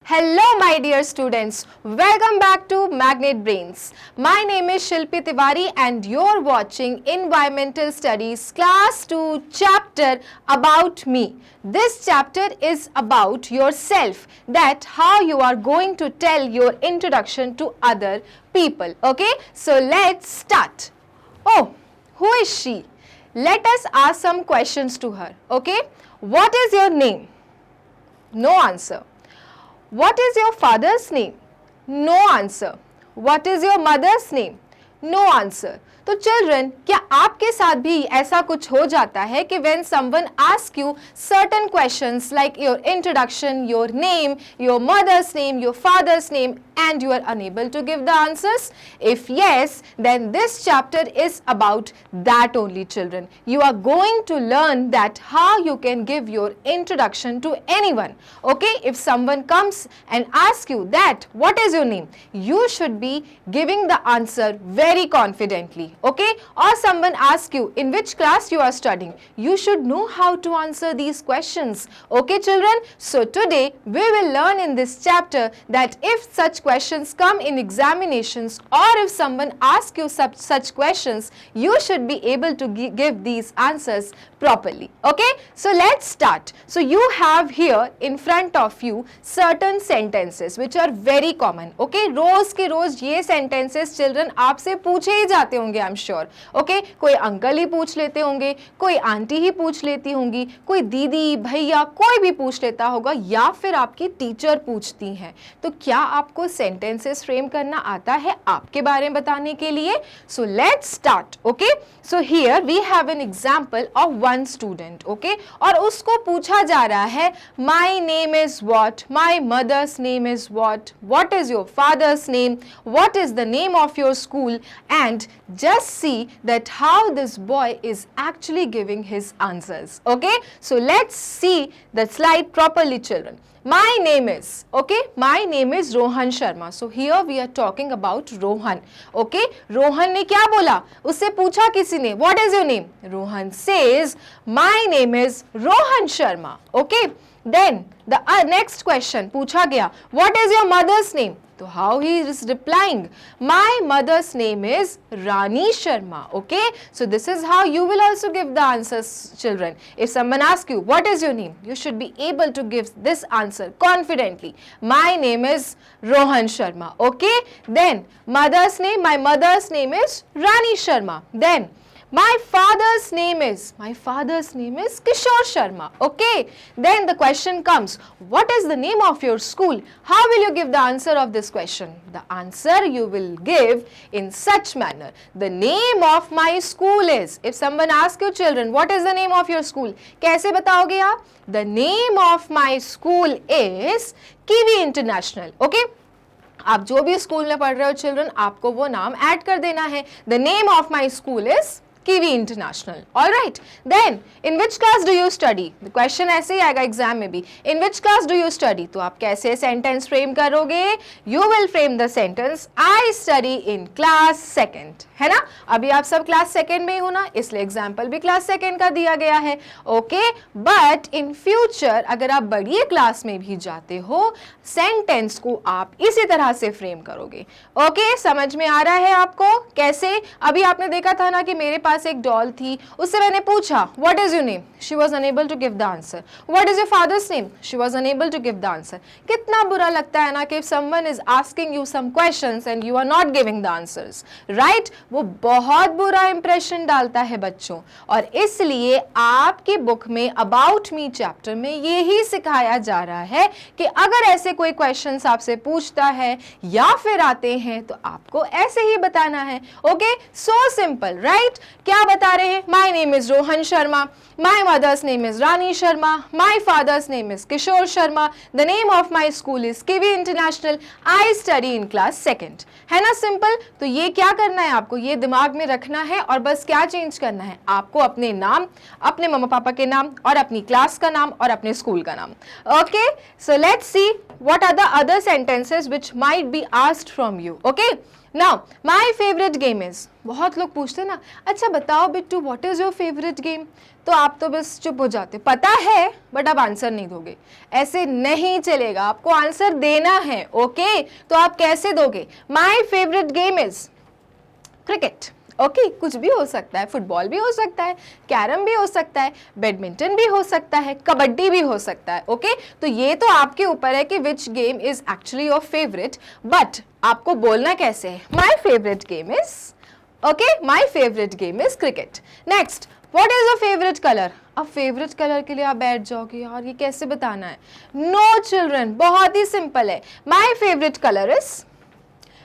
Hello my dear students, welcome back to Magnet Brains. My name is Shilpi Tiwari and you're watching Environmental Studies Class 2 chapter about me. This chapter is about yourself, that how you are going to tell your introduction to other people. Okay, so let's start. Oh, who is she? Let us ask some questions to her. Okay, what is your name? No answer. What is your father's name? No answer. What is your mother's name? No answer. तो children, क्या आपके साथ भी ऐसा कुछ हो जाता है कि when someone asks you certain questions like your introduction, your name, your mother's name, your father's name, and you are unable to give the answers? If yes, then this chapter is about that only, children. You are going to learn that how you can give your introduction to anyone. Okay, if someone comes and asks you that what is your name, you should be giving the answer very confidently. Okay, or someone asks you in which class you are studying, you should know how to answer these questions. Okay children, so today we will learn in this chapter that if such questions come in examinations or if someone asks you such questions, you should be able to give these answers properly. Okay, so let's start. So you have here in front of you certain sentences which are very common. Okay, रोज के रोज ये sentences children आपसे पूछे ही जाते होंगे, I'm sure. Okay, कोई uncle ही पूछ लेते होंगे, कोई आंटी ही पूछ लेती होंगी, कोई दीदी भैया कोई भी पूछ लेता होगा या फिर आपकी टीचर पूछती हैं. तो क्या आपको sentences frame करना आता है आपके बारे में बताने के लिए? So let's start. Okay, so here we have an example of one student. Okay, और उसको पूछा जा रहा है my name is what, my mother's name is what is your father's name, what is the name of your school, and just see that how this boy is actually giving his answers. Okay, so let's see the slide properly children. My name is, okay, my name is Rohan Sharma. So here we are talking about Rohan. Okay, Rohan ने क्या बोला? उससे पूछा किसी ने, what is your name? Rohan says, my name is Rohan Sharma. Okay, then the next question पूछा गया, what is your mother's name? So how he is replying, my mother's name is Rani Sharma. Okay, so this is how you will also give the answers children. If someone asks you what is your name, you should be able to give this answer confidently. My name is Rohan Sharma. Okay, then mother's name, my mother's name is Rani Sharma. Then my father's name is Kishore Sharma. Okay, then the question comes, what is the name of your school? How will you give the answer of this question? The answer you will give in such manner. The name of my school is, if someone asks you children, what is the name of your school? कैसे बताओगे आप? The name of my school is Kiwi International. Okay, आप जो भी school में पढ़ रहे हो चिल्ड्रन, आपको वो नाम ऐड कर देना है. The name of my school is Kiwi International. All right. Then, in which class do you study? The question ऐसे ही आएगा एग्जाम में भी. In which class do you study? तो आप कैसे सेंटेंस फ्रेम करोगे? You will frame the sentence, I study in class 2nd. है ना? अभी आप सब क्लास 2nd में ही हो ना, इसलिए एग्जाम्पल भी क्लास 2nd का दिया गया है. ओके, बट इन फ्यूचर अगर आप बड़ी क्लास में भी जाते हो, सेंटेंस को आप इसी तरह से फ्रेम करोगे. ओके, समझ में आ रहा है आपको कैसे? अभी आपने देखा था ना कि मेरे पास एक डॉल थी, उससे मैंने पूछा what is your name, she was unable to give the answer. What is your father's name, she was unable to give the answer. कितना बुरा लगता है ना कि if someone is asking you some questions and you are not giving the answers, right? वो बहुत बुरा impression डालता है बच्चों. और इसलिए आपकी बुक में अबाउट मी चैप्टर में यही सिखाया जा रहा है कि अगर ऐसे कोई क्वेश्चंस आपसे पूछता है या फिर आते हैं तो आपको ऐसे ही बताना है. Okay, so simple, right? क्या बता रहे हैं? My name is Rohan Sharma, my mother's name is Rani Sharma, my father's name is Kishore Sharma, the name of my school is Kiwi International, I study in class 2nd. है ना सिंपल? तो ये क्या करना है आपको, ये दिमाग में रखना है और बस क्या चेंज करना है आपको, अपने नाम, अपने मम्मा पापा के नाम और अपनी क्लास का नाम और अपने स्कूल का नाम. Okay, so let's see what are the other sentences which might be asked from you. Okay, now my favourite game is, बहुत लोग पूछते हैं ना, अच्छा बताओ Bittu what is your favourite game, तो आप तो बस चुप हो जाते, पता है बट आप आंसर नहीं दोगे, ऐसे नहीं चलेगा, आपको आंसर देना है, ओके? तो आप कैसे दोगे? My favourite game is cricket, okay, कुछ भी हो सकता है, फुटबॉल भी हो सकता है, कैरम भी हो सकता है, बैडमिंटन भी हो सकता है, कबड्डी भी हो सकता है, ओके? तो ये तो आपके ऊपर है कि which game is actually your favourite, but आपको बोलना कैसे है? My favourite game is, okay, my favourite game is cricket. Next, what is your favourite colour? अब फेवरेट कलर के लिए आप बैठ जाओगे, यार ये कैसे बताना है? नो चिल्ड्रन, बहुत ही सिंपल है, my favourite colour is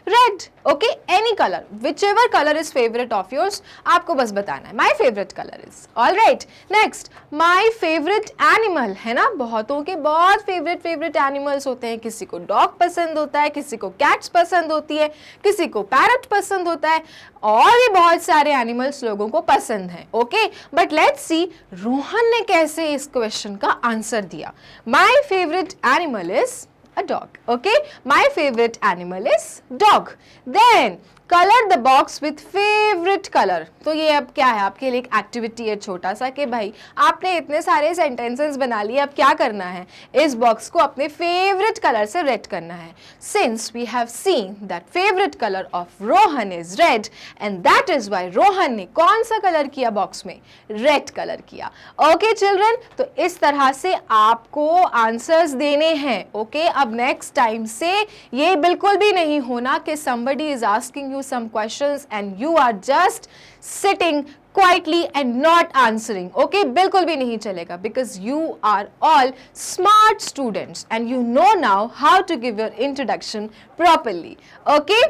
red, okay, any colour, which ever colour is favourite of yours, आपको बस बताना है my favourite colour is, all right. Next, my favourite animal, है ना, बहुतों के बहुत फेवरेट एनिमल्स होते हैं, किसी को डॉग पसंद होता है, किसी को कैट्स पसंद होती है, किसी को पैरट पसंद होता है, और भी बहुत सारे एनिमल्स लोगों को पसंद हैं, okay? But let's see Rohan ने कैसे इस क्वेश्चन का आंसर दिया। My favourite animal is a dog, okay? My favorite animal is dog. Then color the box with favorite color. तो ये अब क्या है, आपके लिए एक एक्टिविटी है छोटा सा कि भाई आपने इतने सारे सेंटेंसेस बना लिए, अब क्या करना है, इस बॉक्स को अपने फेवरेट कलर से रेड करना है। Since we have seen that favourite colour of Rohan is red and that is why Rohan ने कौन सा कलर किया बॉक्स में? रेड कलर किया, ओके चिल्ड्रन? तो इस तरह से आपको आंसर्स देने हैं, ओके? अब नेक्स्ट टाइम से ये बिल्कुल भी नहीं होना कि somebody is asking you some questions and you are just sitting quietly and not answering, okay? बिल्कुल भी नहीं चलेगा, because you are all smart students and you know now how to give your introduction properly, okay?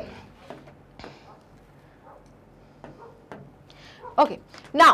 Okay, now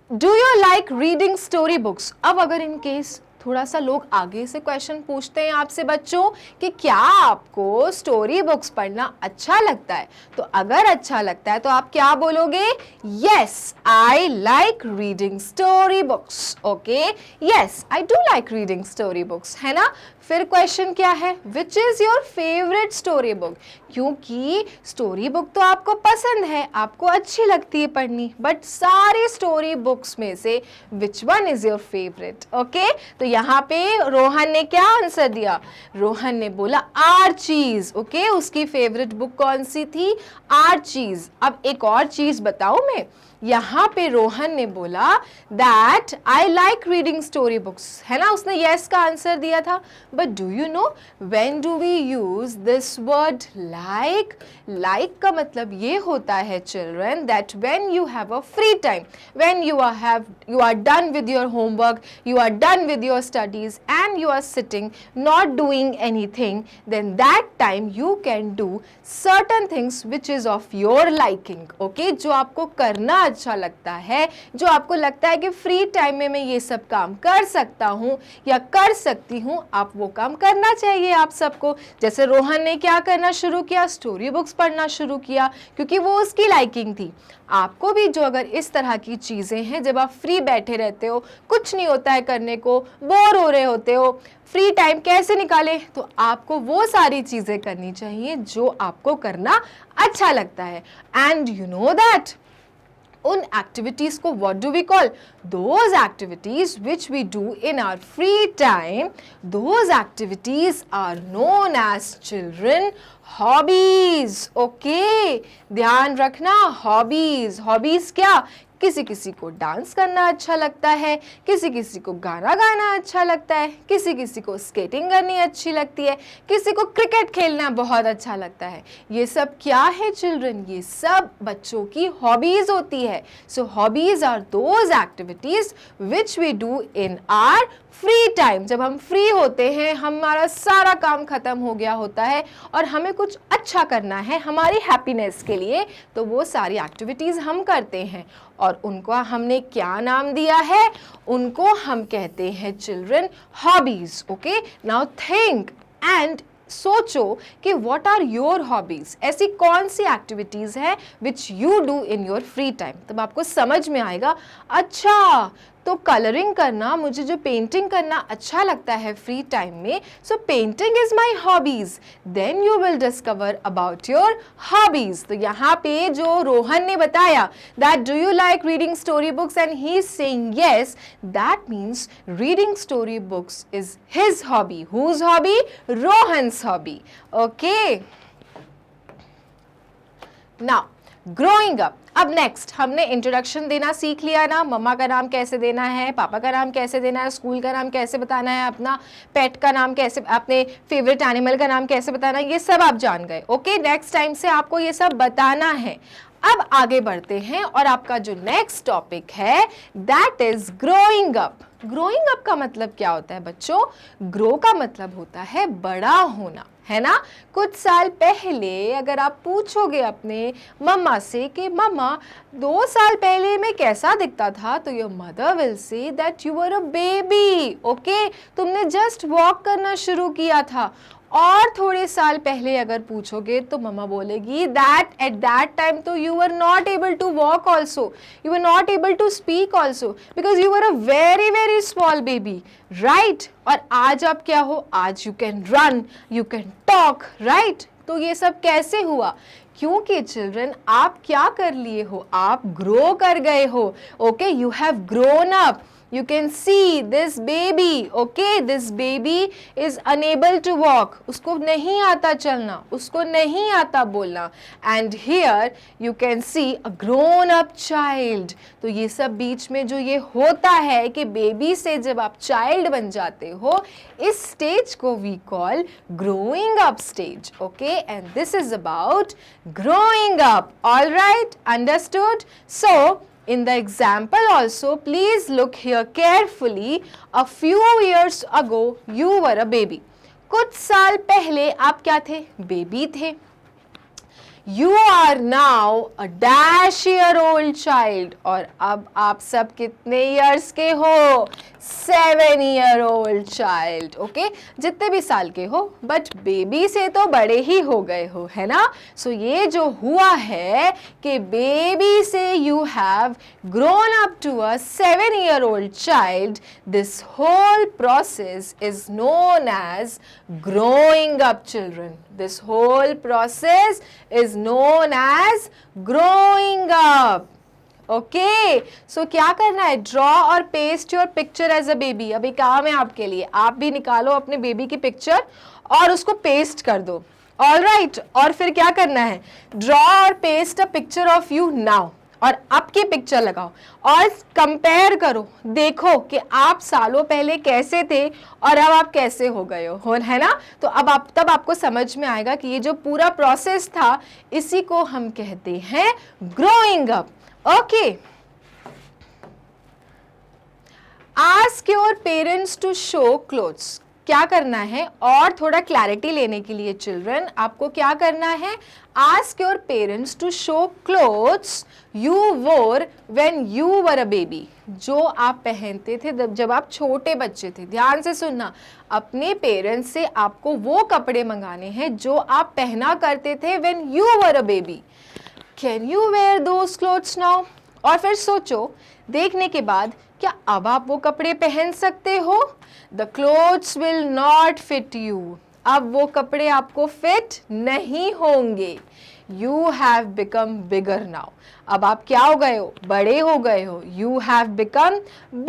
do you like reading story books? अब अगर in case थोड़ा सा लोग आगे से क्वेश्चन पूछते हैं आपसे बच्चों कि क्या आपको स्टोरी बुक्स पढ़ना अच्छा लगता है, तो अगर अच्छा लगता है तो आप क्या बोलोगे? Yes, I like reading story books, okay? Yes, I do like reading story books, है ना? फिर क्वेश्चन क्या है? Which is your favourite story book? क्योंकि स्टोरी बुक तो आपको पसंद है, आपको अच्छी लगती है पढ़नी, बट सारी स्टोरी बुक्स में से which one is your favourite? Okay, तो यहाँ पे रोहन ने क्या आंसर दिया? रोहन ने बोला आर्चीज, ओके? उसकी फेवरेट बुक कौन सी थी? आर्चीज। अब एक और चीज बताऊं मैं, यहाँ पे रोहन ने बोला that I like reading story books, है ना? उसने यस का आंसर दिया था, but do you know when do we use this word like? Like का मतलब ये होता है children that when you have a free time, when you are done with your homework, you are done with your studies and you are sitting not doing anything, then that time you can do certain things which is of your liking, okay? जो आपको करना अच्छा लगता है, जो आपको लगता है कि फ्री टाइम में मैं ये सब काम कर सकता हूँ या कर सकती हूँ, आप वो काम करना चाहिए आप सबको। जैसे रोहन ने क्या करना शुरू किया? स्टोरी बुक्स पढ़ना शुरू किया, क्योंकि वो उसकी लाइकिंग थी। आपको भी जो अगर इस तरह की चीज़ें हैं, जब आप फ्री बैठे रहते हो, कुछ नहीं होता है करने को, बोर हो रहे होते हो, फ्री टाइम कैसे निकालें? तो आपको वो सारी चीज़ें करनी चाहिए जो आपको करना अच्छा लगता है। एंड यू नो दैट उन एक्टिविटीज़ को what do we call? Those activities which we do in our free time, those activities are known as children hobbies, okay? ध्यान रखना, हॉबीज। हॉबीज क्या? किसी किसी को डांस करना अच्छा लगता है, किसी किसी को गाना गाना अच्छा लगता है, किसी किसी को स्केटिंग करनी अच्छी लगती है, किसी को क्रिकेट खेलना बहुत अच्छा लगता है। ये सब क्या है चिल्ड्रन? ये सब बच्चों की हॉबीज होती है। So hobbies are those activities which we do in our free time. जब हम फ्री होते हैं, हमारा सारा काम खत्म हो गया होता है और हमें कुछ अच्छा करना है हमारी हैप्पीनेस के लिए, तो वो सारी एक्टिविटीज़ हम करते हैं और उनको हमने क्या नाम दिया है? उनको हम कहते हैं children hobbies, okay? Now think and सोचो कि व्हाट आर योर हॉबीज, ऐसी कौन सी एक्टिविटीज़ है which you do in your free time. तब आपको समझ में आएगा, अच्छा तो कलरिंग करना, मुझे जो पेंटिंग करना अच्छा लगता है फ्री टाइम में, so painting is my hobbies, then you will discover about your hobbies. तो यहाँ पे जो रोहन ने बताया that do you like reading story books and he is saying yes, that means reading story books is his hobby. Whose hobby? Rohan's hobby. Okay, now growing up. अब next हमने introduction देना सीख लिया ना, मम्मा का नाम कैसे देना है, पापा का नाम कैसे देना है, स्कूल का नाम कैसे बताना है, अपना पेट का नाम कैसे, अपने फेवरेट एनिमल का नाम कैसे बताना है, ये सब आप जान गए। ओके, नेक्स्ट टाइम से आपको ये सब बताना है। अब आगे बढ़ते हैं और आपका जो नेक्स्ट टॉपिक है that is growing up. Growing up का मतलब क्या होता है बच्चों? ग्रो का मतलब होता है बड़ा होना, है ना। कुछ साल पहले अगर आप पूछोगे अपने मम्मा से कि मम्मा 2 साल पहले मैं कैसा दिखता था, तो your mother will say that you were a baby. Okay, तुमने जस्ट वॉक करना शुरू किया था। और थोड़े साल पहले अगर पूछोगे तो मम्मा बोलेगी दैट एट दैट टाइम तो you were not able to walk also, you were not able to speak also, because you were a very very small baby, right. और आज आप क्या हो? आज you can run, you can talk, right. तो ये सब कैसे हुआ? क्योंकि चिल्ड्रन आप क्या कर लिए हो? आप ग्रो कर गए हो। Okay, you have grown up. You can see this baby, okay, this baby is unable to walk. उसको नहीं आता चलना, उसको नहीं आता बोलना. And here you can see a grown up child. तो ये सब बीच में जो ये होता है कि बेबी से जब आप चाइल्ड बन जाते हो, इस स्टेज को we call growing up stage, okay? And this is about growing up. All right, understood? So in the example also, please look here carefully. A few years ago, you were a baby. कुछ साल पहले आप क्या थे? Baby थे। You are now a dash-year-old child. और अब आप सब कितने years के हो? 7-year-old child. Okay? जितने भी साल के हो, but बेबी से तो बड़े ही हो गए हो, है ना? So ये जो हुआ है कि बेबी से you have grown up to a 7-year-old child, this whole process is known as growing up, children. This whole process is known as growing up. Okay, so क्या करना है? Draw और paste your picture as a baby. अभी काम है आपके लिए, आप भी निकालो अपने बेबी की पिक्चर और उसको पेस्ट कर दो। All right, और फिर क्या करना है? Draw और paste a picture of you now. और आपकी पिक्चर लगाओ और कंपेयर करो, देखो कि आप सालों पहले कैसे थे और अब आप कैसे हो गए हो, है ना। तो अब तब आपको समझ में आएगा कि ये जो पूरा प्रोसेस था, इसी को हम कहते हैं growing up. Okay, ask your parents to show clothes. क्या करना है? और थोड़ा क्लैरिटी लेने के लिए चिल्ड्रन आपको क्या करना है? Ask your parents to show clothes you wore when you were a baby. जो आप पहनते थे जब आप छोटे बच्चे थे। ध्यान से सुनना, अपने पेरेंट्स से आपको वो कपड़े मंगाने हैं जो आप पहना करते थे when you were a baby. Can you wear those clothes now? और फिर सोचो, देखने के बाद क्या अब आप वो कपड़े पहन सकते हो? The clothes will not fit you. अब वो कपड़े आपको फिट नहीं होंगे। You have become bigger now. अब आप क्या हो गए हो? बड़े हो गए हो। You have become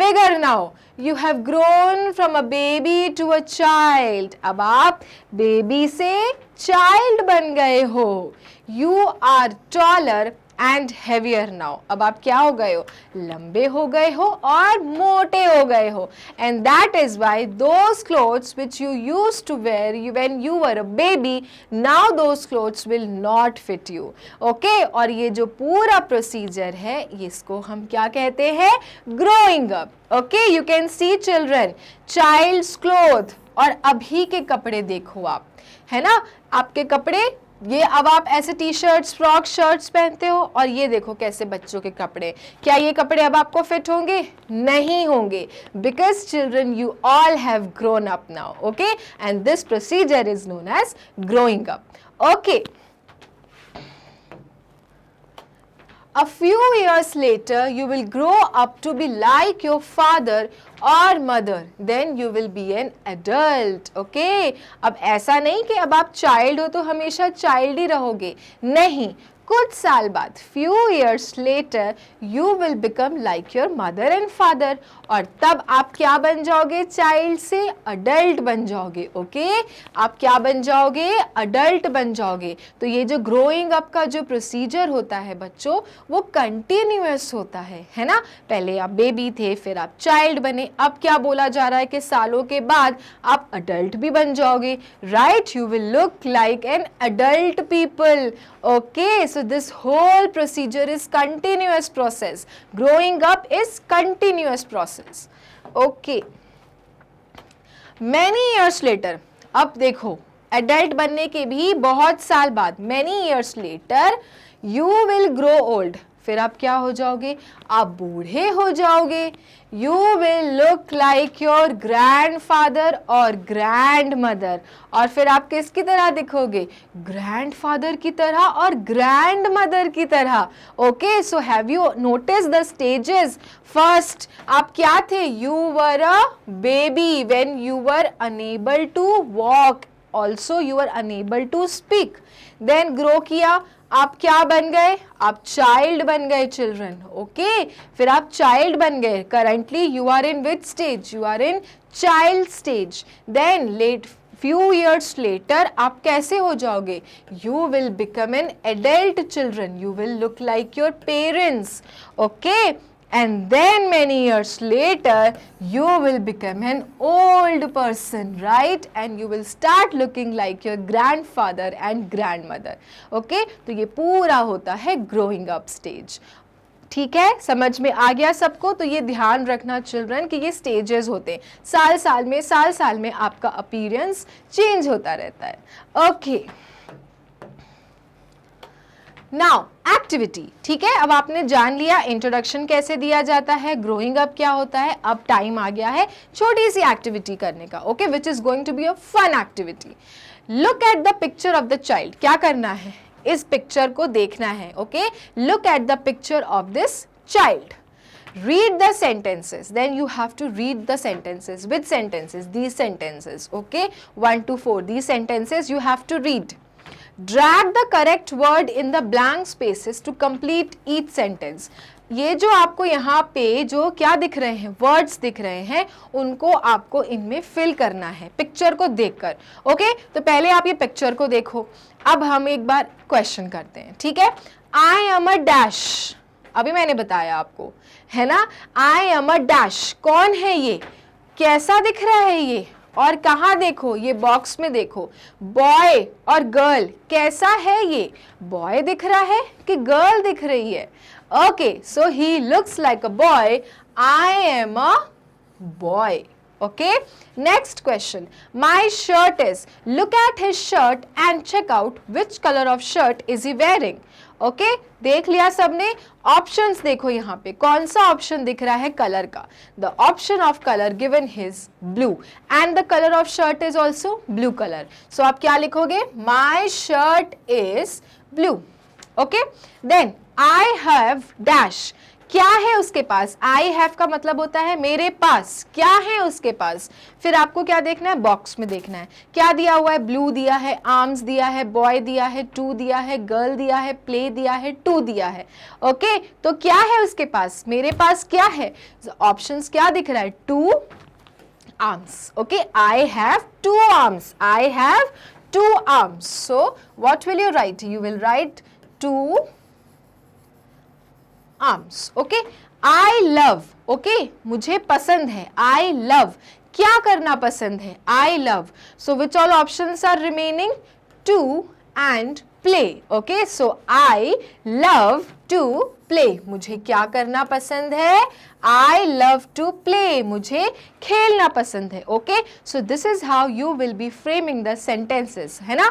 bigger now. You have grown from a baby to a child. अब आप बेबी से चाइल्ड बन गए हो। You are taller and heavier now. अब आप क्या हो गए हो? लंबे हो गए हो और मोटे हो गए हो। And that is why those clothes which you used to wear when you were a baby, now those clothes will not fit you. Okay? और ये जो पूरा प्रोसीजर है, इसको हम क्या कहते हैं? Growing up. Okay? You can see children, child's cloth. और अभी के कपड़े देखो आप, है ना। आपके कपड़े ये अब आप ऐसे टी शर्ट्स, फ्रॉक शर्ट्स पहनते हो और ये देखो कैसे बच्चों के कपड़े। क्या ये कपड़े अब आपको फिट होंगे? नहीं होंगे, because children you all have grown up now. Okay, and this procedure is known as growing up. Okay, A few years later, you will grow up to be like your father or mother. Then you will be an adult. Okay? अब ऐसा नहीं कि अब आप child हो तो हमेशा child ही रहोगे. नहीं. कुछ साल बाद, few years later, you will become like your mother and father. और तब आप क्या बन जाओगे? चाइल्ड से अडल्ट बन जाओगे. ओके आप क्या बन जाओगे? अडल्ट बन जाओगे. तो ये जो ग्रोइंग अप का जो प्रोसीजर होता है बच्चों, वो कंटिन्यूअस होता है ना. पहले आप बेबी थे, फिर आप चाइल्ड बने. अब क्या बोला जा रहा है कि सालों के बाद आप अडल्ट भी बन जाओगे. Right, you will look like an adult people. Okay, so this whole procedure is continuous process. Growing up is continuous process. Okay. Many years later, अब देखो adult बनने के भी बहुत साल बाद, many years later, you will grow old. फिर आप क्या हो जाओगे? आप बूढ़े हो जाओगे. You will look like your grandfather और grandmother. और फिर आप किसकी तरह दिखोगे? Grandfather की तरह और grandmother की तरह. Okay, so have you noticed the stages? First, आप क्या थे? You were a baby when you were unable to walk. Also, you were unable to speak. Then grow किया. आप क्या बन गए? आप चाइल्ड बन गए. चिल्ड्रन. ओके फिर आप चाइल्ड बन गए. Currently you are in which stage? You are in child stage. Then let few years later आप कैसे हो जाओगे? You will become an adult children. You will look like your parents. Okay. And then many years later, you will become an old person, right? And you will start looking like your grandfather and grandmother. Okay? तो ये पूरा होता है growing up stage. ठीक है, समझ में आ गया सबको? तो ये ध्यान रखना चिल्ड्रन कि ये स्टेजेस होते हैं. साल साल में आपका अपीयरेंस चेंज होता रहता है. Okay now activity. ठीक है, अब आपने जान लिया इंट्रोडक्शन कैसे दिया जाता है, ग्रोइंग अप क्या होता है. अब टाइम आ गया है छोटी सी एक्टिविटी करने का. Okay, which is going to be a fun activity. Look at the picture of the child. क्या करना है? इस पिक्चर को देखना है. Okay, look at the picture of this child. Read the sentences. Then you have to read the sentences. Which sentences? These sentences. Okay, 1 to 4. These sentences you have to read. Drag the correct word in the blank spaces to complete each sentence. ये जो आपको यहाँ पे जो क्या दिख रहे हैं, वर्ड्स दिख रहे हैं, उनको आपको इनमें फिल करना है पिक्चर को देखकर. ओके, तो पहले आप ये पिक्चर को देखो. अब हम एक बार क्वेश्चन करते हैं. ठीक है, आई एम अ डैश. अभी मैंने बताया आपको, है ना. आई एम अ डैश. कौन है ये? कैसा दिख रहा है ये? और कहाँ देखो? ये बॉक्स में देखो. बॉय और गर्ल. कैसा है ये? बॉय दिख रहा है कि गर्ल दिख रही है? Okay, so he looks like a boy. I am a boy. Okay, next question. My shirt is. Look at his shirt and check out which color of shirt is he wearing. Okay, देख लिया सबने. Options देखो यहाँ पे कौन सा option दिख रहा है कलर का. The option of colour given his blue and the colour of shirt is also blue colour. सो आप क्या लिखोगे? My shirt is blue. Okay, then I have dash. क्या है उसके पास? आई हैव का मतलब होता है मेरे पास. क्या है उसके पास? फिर आपको क्या देखना है? बॉक्स में देखना है. क्या दिया हुआ है? ब्लू दिया है, आर्म्स दिया है, बॉय दिया है, टू दिया है, गर्ल दिया है, प्ले दिया है, टू दिया है. ओके, तो क्या है उसके पास? मेरे पास क्या है? ऑप्शंस क्या दिख रहा है? Two arms. Okay, I have two arms. I have two arms. So what will you write? You will write two arms. Okay, I love. Okay, मुझे पसंद है. I love. क्या करना पसंद है? I love. So which all options are remaining? To and play. Okay, so I love to play. मुझे क्या करना पसंद है? I love to play. मुझे खेलना पसंद है. Okay, so this is how you will be framing the sentences. है ना?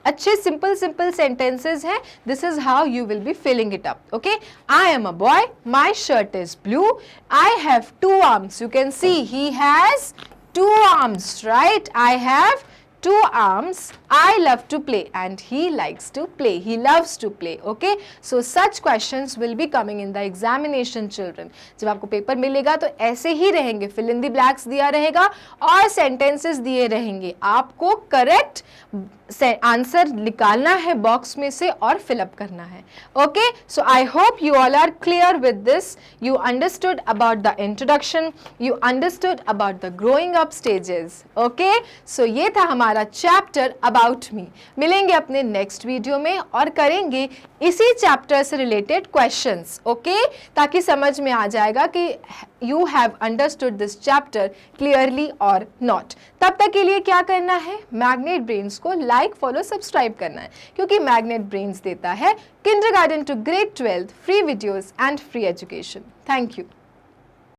अच्छे सिंपल सेंटेंसेस हैं. This is how you will be filling it up. Okay, I am a boy. My shirt is blue. I have two arms. You can see he has two arms. Right, I have two arms. I love to play and he likes to play, he loves to play. Okay, so such questions will be coming in the examination children. जब आपको paper मिलेगा तो ऐसे ही रहेंगे, fill in the blanks दिया रहेगा और sentences दिए रहेंगे, आपको करेक्ट आंसर निकालना है बॉक्स में से और फिलअप करना है. Okay, so I hope you all are clear with this. You understood about the introduction, you understood about the growing up stages. Okay, so ये था हमारा चैप्टर अबाउट मी. मिलेंगे अपने नेक्स्ट वीडियो में और करेंगे इसी चैप्टर से रिलेटेड क्वेश्चंस. ओके, ताकि समझ में आ जाएगा कि you have understood this chapter clearly और नॉट. तब तक के लिए क्या करना है, मैग्नेट ब्रेन्स को लाइक, फॉलो, सब्सक्राइब करना है, क्योंकि मैग्नेट ब्रेन्स देता है kindergarten to grade 12 free videos and free education. Thank you.